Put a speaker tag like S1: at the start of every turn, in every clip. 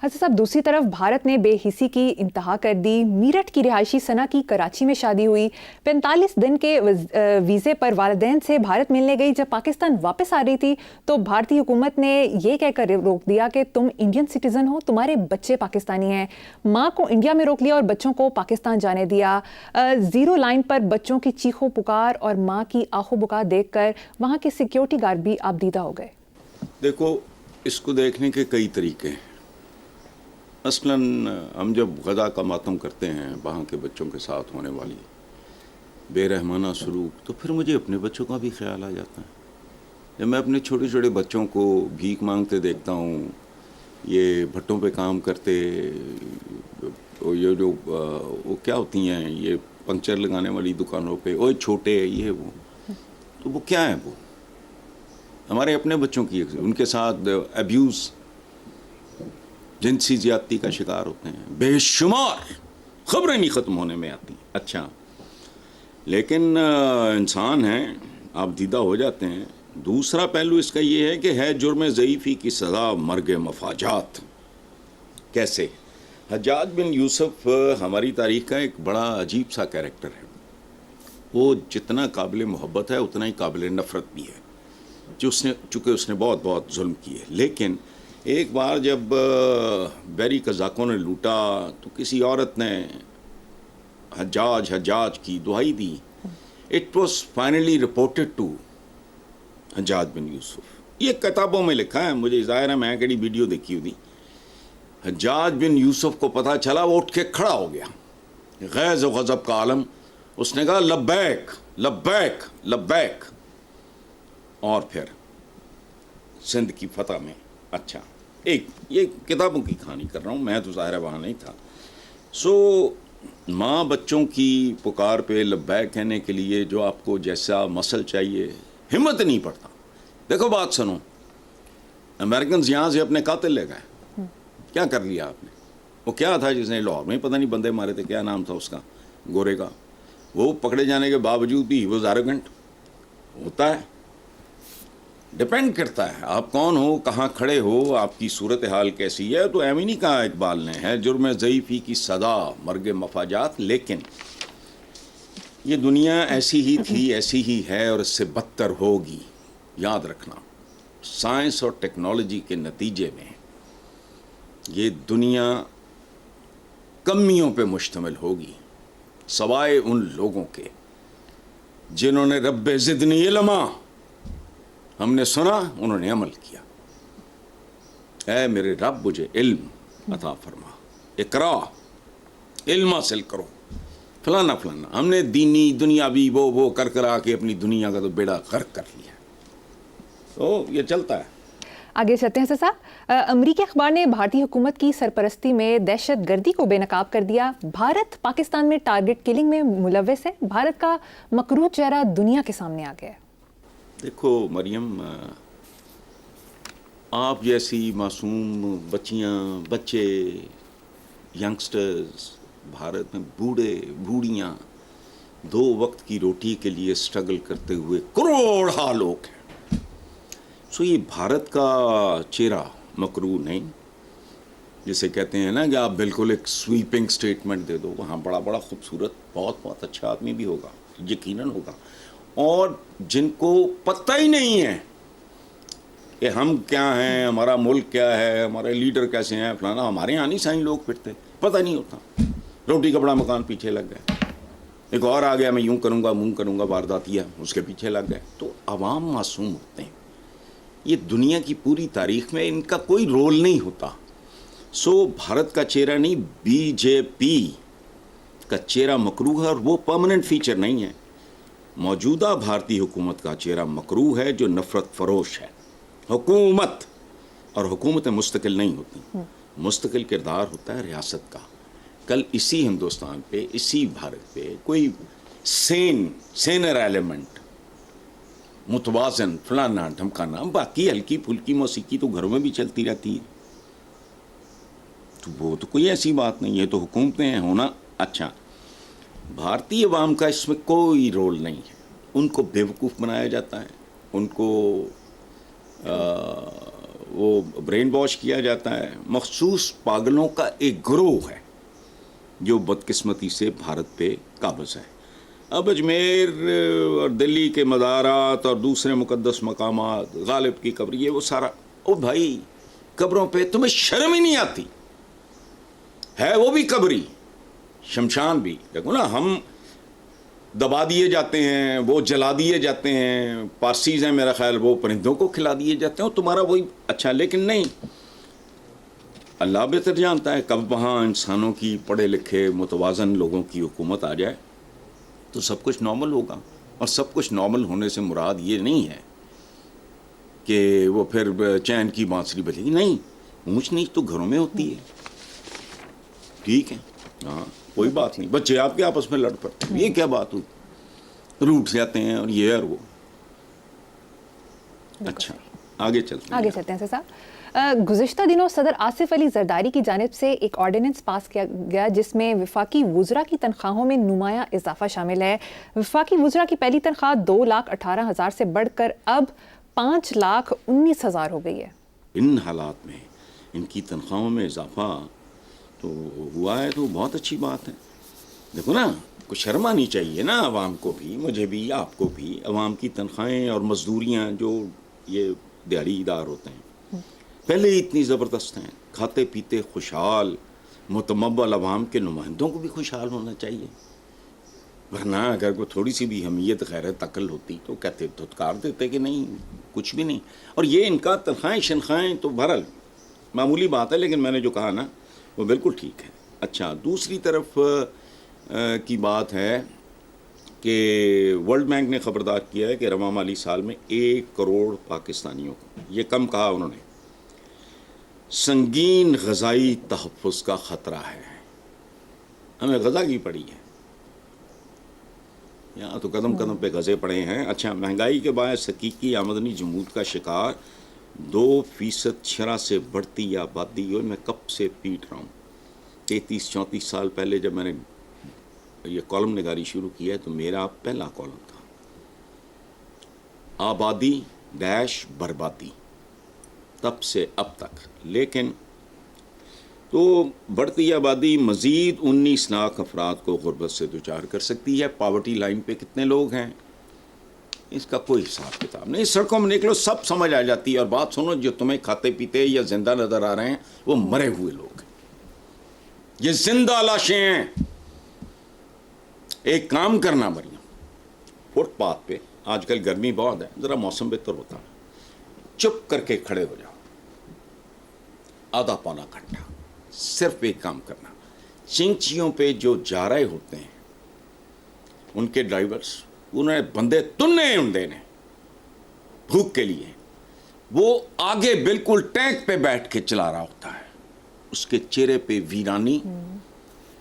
S1: حسن صاحب، دوسری طرف بھارت نے بے حسی کی انتہا کر دی. میرٹھ کی رہائشی ثنا کی کراچی میں شادی ہوئی. 45 دن کے ویزے پر والدین سے بھارت ملنے گئی. جب پاکستان واپس آ رہی تھی تو بھارتی حکومت نے یہ کہہ کر روک دیا کہ تم انڈین سٹیزن ہو، تمہارے بچے پاکستانی ہیں. ماں کو انڈیا میں روک لیا اور بچوں کو پاکستان جانے دیا. زیرو لائن پر بچوں کی چیخو پکار اور ماں کی آہو بکا دیکھ کر وہاں کے سیکیورٹی گارڈ بھی آبدیدہ ہو گئے.
S2: دیکھو، اس کو دیکھنے کے کئی طریقے ہیں. مثلاً ہم جب غزہ کا ماتم کرتے ہیں، وہاں کے بچوں کے ساتھ ہونے والی بے رحمانہ سلوک، تو پھر مجھے اپنے بچوں کا بھی خیال آ جاتا ہے. جب میں اپنے چھوٹے چھوٹے بچوں کو بھیک مانگتے دیکھتا ہوں، یہ بھٹوں پہ کام کرتے، یہ جو وہ کیا ہوتی ہیں، یہ پنکچر لگانے والی دکانوں پہ، وہ چھوٹے یہ وہ، تو وہ کیا ہیں؟ وہ ہمارے اپنے بچوں کی ان کے ساتھ ابیوز، جنسی زیادتی کا شکار ہوتے ہیں. بے شمار خبریں نہیں ختم ہونے میں آتی. اچھا، لیکن انسان ہیں، آپ دیدہ ہو جاتے ہیں. دوسرا پہلو اس کا یہ ہے کہ ہے جرم ضعیفی کی سزا مرگ مفاجات. کیسے؟ حجاج بن یوسف ہماری تاریخ کا ایک بڑا عجیب سا کیریکٹر ہے. وہ جتنا قابل محبت ہے اتنا ہی قابل نفرت بھی ہے، چونکہ اس نے بہت بہت ظلم کیے. لیکن ایک بار جب بیری قزاقوں نے لوٹا تو کسی عورت نے حجاج کی دہائی دی. It was finally reported to Hajjaj bin Yusuf. یہ کتابوں میں لکھا ہے، مجھے ظاہر ہے میں کہڑی ویڈیو دیکھی ہوئی. حجاج بن یوسف کو پتہ چلا، وہ اٹھ کے کھڑا ہو گیا، غیظ و غضب کا عالم. اس نے کہا لبیک لبیک لبیک. اور پھر سندھ کی فتح میں، اچھا یہ کتابوں کی کہانی کر رہا ہوں، میں تو ظاہر وہاں نہیں تھا. ماں بچوں کی پکار پہ لبیک کہنے کے لیے جو آپ کو جیسا مسل چاہیے، ہمت نہیں پڑتا. دیکھو بات سنو، امریکنز یہاں سے اپنے قاتل لے گئے. کیا کر لیا آپ نے؟ وہ کیا تھا جس نے لاہور میں پتہ نہیں بندے مارے تھے، کیا نام تھا اس کا، گورے کا. وہ پکڑے جانے کے باوجود بھی وہ زارگنٹ ہوتا ہے. ڈپینڈ کرتا ہے آپ کون ہو، کہاں کھڑے ہو، آپ کی صورتحال کیسی ہے. تو ایویں نہیں کہا اقبال نے، ہے جرم ضعیفی کی سزا مرگ مفاجات. لیکن یہ دنیا ایسی ہی تھی، ایسی ہی ہے، اور اس سے بدتر ہوگی. یاد رکھنا، سائنس اور ٹیکنالوجی کے نتیجے میں یہ دنیا کمیوں پہ مشتمل ہوگی، سوائے ان لوگوں کے جنہوں نے رب زدنی علما، ہم نے سنا، انہوں نے عمل کیا. اے میرے رب مجھے علم عطا فرما، اقرا، علم حاصل کرو، فلانا فلانا. ہم نے دینی دنیاوی وہ کر آ کے اپنی دنیا کا تو بیڑا غرق کر لیا. تو یہ چلتا ہے.
S1: آگے چلتے ہیں صاحب. امریکی اخبار نے بھارتی حکومت کی سرپرستی میں دہشت گردی کو بے نقاب کر دیا. بھارت پاکستان میں ٹارگٹ کلنگ میں ملوث ہے. بھارت کا مکروہ چہرہ دنیا کے سامنے آ گیا ہے.
S2: دیکھو مریم، آپ جیسی معصوم بچیاں، بچے، ینگسٹرز بھارت میں، بوڑھے بوڑھیاں، 2 وقت کی روٹی کے لیے سٹرگل کرتے ہوئے کروڑہا لوگ ہیں. یہ بھارت کا چہرہ مکروہ نہیں، جسے کہتے ہیں نا کہ آپ بالکل ایک سویپنگ سٹیٹمنٹ دے دو. وہاں بڑا بڑا خوبصورت، بہت بہت اچھا آدمی بھی ہوگا، یقیناً ہوگا، اور جن کو پتہ ہی نہیں ہے کہ ہم کیا ہیں، ہمارا ملک کیا ہے، ہمارے لیڈر کیسے ہیں، فلانا. ہمارے یہاں نہیں سائن لوگ پھرتے، پتہ نہیں ہوتا. روٹی کپڑا مکان پیچھے لگ گئے. ایک اور آ گیا، میں یوں کروں گا، منہ کروں گا، وارداتیہ، اس کے پیچھے لگ گئے. تو عوام معصوم ہوتے ہیں. یہ دنیا کی پوری تاریخ میں ان کا کوئی رول نہیں ہوتا. بھارت کا چہرہ نہیں، بی جے پی کا چہرہ مکروہ ہے، اور وہ پرماننٹ فیچر نہیں ہے. موجودہ بھارتی حکومت کا چہرہ مکروہ ہے، جو نفرت فروش ہے. حکومت اور حکومتیں مستقل نہیں ہوتی. مستقل کردار ہوتا ہے ریاست کا. کل اسی ہندوستان پہ، اسی بھارت پہ کوئی سینر ایلیمنٹ، متوازن، فلانا ڈھمکانا، باقی ہلکی پھلکی موسیقی تو گھروں میں بھی چلتی رہتی ہے. تو وہ تو کوئی ایسی بات نہیں ہے. تو حکومتیں ہیں ہونا. اچھا، بھارتی عوام کا اس میں کوئی رول نہیں ہے. ان کو بیوقوف بنایا جاتا ہے، ان کو وہ برین واش کیا جاتا ہے. مخصوص پاگلوں کا ایک گروہ ہے جو بدقسمتی سے بھارت پہ قابض ہے. اب اجمیر اور دلی کے مزارات اور دوسرے مقدس مقامات، غالب کی قبر، یہ وہ سارا، او بھائی قبروں پہ تمہیں شرم ہی نہیں آتی؟ ہے وہ بھی قبری، شمشان بھی. دیکھو نا، ہم دبا دیے جاتے ہیں، وہ جلا دیے جاتے ہیں. پارسیز ہیں میرا خیال، وہ پرندوں کو کھلا دیے جاتے ہیں. تمہارا وہی اچھا، لیکن نہیں، اللہ بہتر جانتا ہے کب وہاں انسانوں کی پڑھے لکھے متوازن لوگوں کی حکومت آ جائے تو سب کچھ نارمل ہوگا. اور سب کچھ نارمل ہونے سے مراد یہ نہیں ہے کہ وہ پھر چین کی بانسری بجے گی. نہیں، اونچ نیچ تو گھروں میں ہوتی ہے. ٹھیک ہے، ہاں کوئی بات نہیں. بچے آپ کے آپس میں لڑ پڑتے ہیں، یہ کیا بات ہوئی؟ روٹ سے آتے ہیں اور یہ اور وہ. اچھا آگے چلتے
S1: ہیں سر صاحب. گزشتہ دنوں صدر آصف علی زرداری کی جانب سے ایک آرڈیننس پاس کیا گیا جس میں وفاقی وزراء کی تنخواہوں میں نمایاں اضافہ شامل ہے. وفاقی وزراء کی پہلی تنخواہ 2,18,000 سے بڑھ کر اب 5,19,000 ہو گئی ہے.
S2: ان حالات میں ان کی تنخواہوں میں اضافہ تو ہوا ہے تو بہت اچھی بات ہے. دیکھو نا، کچھ شرم آنی چاہیے نا عوام کو بھی، مجھے بھی، آپ کو بھی. عوام کی تنخواہیں اور مزدوریاں جو یہ دیہڑی ادار ہوتے ہیں پہلے ہی اتنی زبردست ہیں، کھاتے پیتے خوشحال متمول عوام کے نمائندوں کو بھی خوشحال ہونا چاہیے. ورنہ اگر کوئی تھوڑی سی بھی حمیت غیرت عقل ہوتی تو کہتے دھتکار دیتے کہ نہیں کچھ بھی نہیں. اور یہ ان کا تنخواہیں شنخواہیں تو بہرحال معمولی بات ہے، لیکن میں نے جو کہا نا وہ بالکل ٹھیک ہے. اچھا، دوسری طرف کی بات ہے کہ ورلڈ بینک نے خبردار کیا ہے کہ رواں مالی سال میں 1 کروڑ پاکستانیوں کو، یہ کم کہا انہوں نے، سنگین غذائی تحفظ کا خطرہ ہے. ہمیں غذا کی پڑی ہے، یہاں تو قدم قدم پہ غزے پڑے ہیں. اچھا، مہنگائی کے باعث حقیقی آمدنی جمود کا شکار 2% شرح سے بڑھتی آبادی. اور میں کب سے پیٹ رہا ہوں، 33-34 سال پہلے جب میں نے یہ کالم نگاری شروع کیا ہے تو میرا پہلا کالم تھا آبادی ڈیش بربادی، تب سے اب تک. لیکن تو بڑھتی آبادی مزید 19 لاکھ افراد کو غربت سے دوچار کر سکتی ہے. پاورٹی لائن پہ کتنے لوگ ہیں اس کا کوئی حساب کتاب نہیں. سڑکوں میں نکلو سب سمجھ آ جاتی ہے. اور بات سنو، جو تمہیں کھاتے پیتے یا زندہ نظر آ رہے ہیں وہ مرے ہوئے لوگ ہیں، یہ زندہ لاشیں ہیں. ایک کام کرنا مریم، فٹ پاتھ پہ، آج کل گرمی بہت ہے، ذرا موسم بہتر ہوتا ہے، چپ کر کے کھڑے ہو جاؤ آدھا پونا گھنٹہ. صرف ایک کام کرنا، چنچیوں پہ جو جا رہے ہوتے ہیں ان کے ڈرائیورز، انہوں نے بندے تننے انڈے نے بھوک کے لیے، وہ آگے بالکل ٹینک پہ بیٹھ کے چلا رہا ہوتا ہے، اس کے چہرے پہ ویرانی،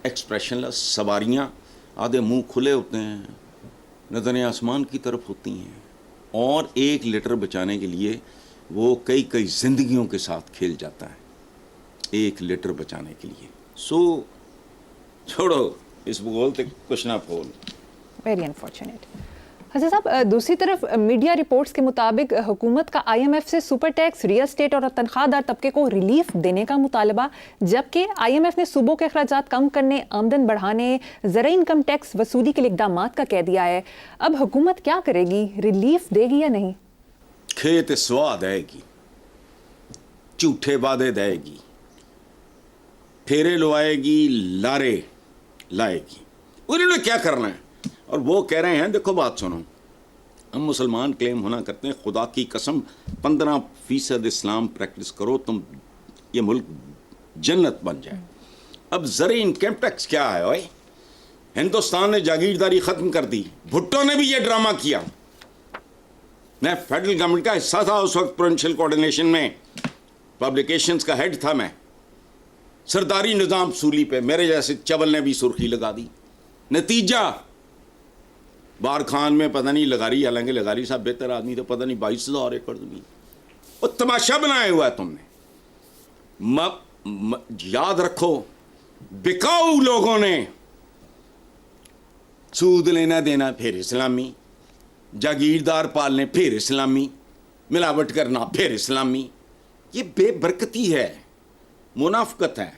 S2: ایکسپریشن لیس. سواریاں آدھے منہ کھلے ہوتے ہیں، نظریں آسمان کی طرف ہوتی ہیں، اور 1 لیٹر بچانے کے لیے وہ کئی زندگیوں کے ساتھ کھیل جاتا ہے 1 لیٹر بچانے کے لیے. سو چھوڑو اس بول تے کچھ نہ پھول.
S1: Very unfortunate. حسن صاحب، دوسری طرف میڈیا رپورٹس کے مطابق حکومت کا IMF سے سپر ٹیکس، ریئل اسٹیٹ اور تنخواہ دار طبقے کو ریلیف دینے کا مطالبہ، جبکہ IMF نے صوبوں کے اخراجات کم کرنے، آمدن بڑھانے، زرعی انکم ٹیکس وصولی کے لیے اقدامات کا کہہ دیا ہے. اب حکومت کیا کرے گی؟ ریلیف دے گی یا نہیں؟
S2: کھیت سوا دے گی، جھوٹے وعدے دے گی، پھیرے لوائے گی، لارے لائے گی. انہوں نے کیا کرنا ہے؟ اور وہ کہہ رہے ہیں، دیکھو بات سنو، ہم مسلمان کلیم ہونا کرتے ہیں، خدا کی قسم 15% اسلام پریکٹس کرو تم، یہ ملک جنت بن جائے. اب زرعی انکم ٹیکس کیا ہے بھائی؟ ہندوستان نے جاگیرداری ختم کر دی. بھٹو نے بھی یہ ڈرامہ کیا. میں فیڈرل گورنمنٹ کا حصہ تھا اس وقت، پروونشل کوارڈینیشن میں پبلیکیشنز کا ہیڈ تھا میں. سرداری نظام سولی پہ میرے جیسے چول نے بھی سرخی لگا دی. نتیجہ بار خان میں پتہ نہیں لغاری، حالانکہ لغاری صاحب بہتر آدمی تو پتہ نہیں 22,000 ایکڑ زمین. اور تماشا بنایا ہوا ہے تم نے. یاد رکھو، بکاؤ لوگوں نے سود لینا دینا پھر اسلامی، جاگیردار پالنے پھر اسلامی، ملاوٹ کرنا پھر اسلامی. یہ بے برکتی ہے, منافقت ہے.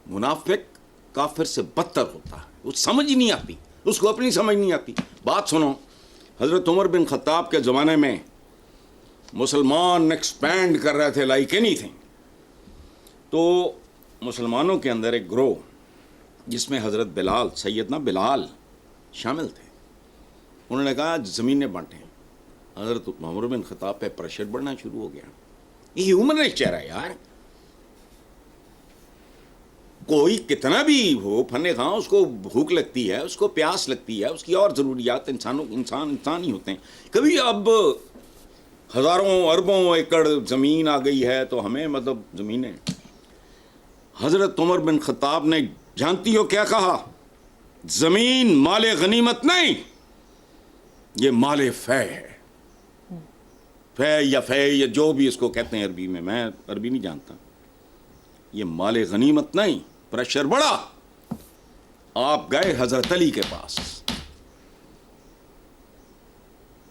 S2: منافق کافر سے بدتر ہوتا ہے, وہ سمجھ ہی نہیں آتی, اس کو اپنی سمجھ نہیں آتی. بات سنو, حضرت عمر بن خطاب کے زمانے میں مسلمان ایکسپینڈ کر رہے تھے لائک اینی تھنگ. تو مسلمانوں کے اندر ایک گروہ جس میں حضرت بلال, سیدنا بلال شامل تھے, انہوں نے کہا زمینیں بانٹیں. حضرت عمر بن خطاب پہ پریشر بڑھنا شروع ہو گیا. یہ ہیومن نیچر ہے یار, کوئی کتنا بھی ہو فن خواہ, اس کو بھوک لگتی ہے, اس کو پیاس لگتی ہے, اس کی اور ضروریات, انسان ہی ہوتے ہیں. کبھی اب ہزاروں اربوں ایکڑ زمین آ گئی ہے تو ہمیں مطلب زمینیں. حضرت عمر بن خطاب نے جانتی ہو کیا کہا؟ زمین مال غنیمت نہیں, یہ مال فے ہے. فے یا جو بھی اس کو کہتے ہیں عربی میں عربی نہیں جانتا. یہ مال غنیمت نہیں. پریشر بڑا, آپ گئے حضرت علی کے پاس,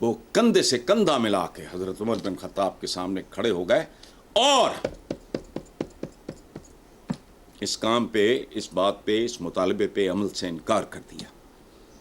S2: وہ کندھے سے کندھا ملا کے حضرت عمر بن خطاب کے سامنے کھڑے ہو گئے اور اس کام پہ, اس بات پہ, اس مطالبے پہ عمل سے انکار کر دیا.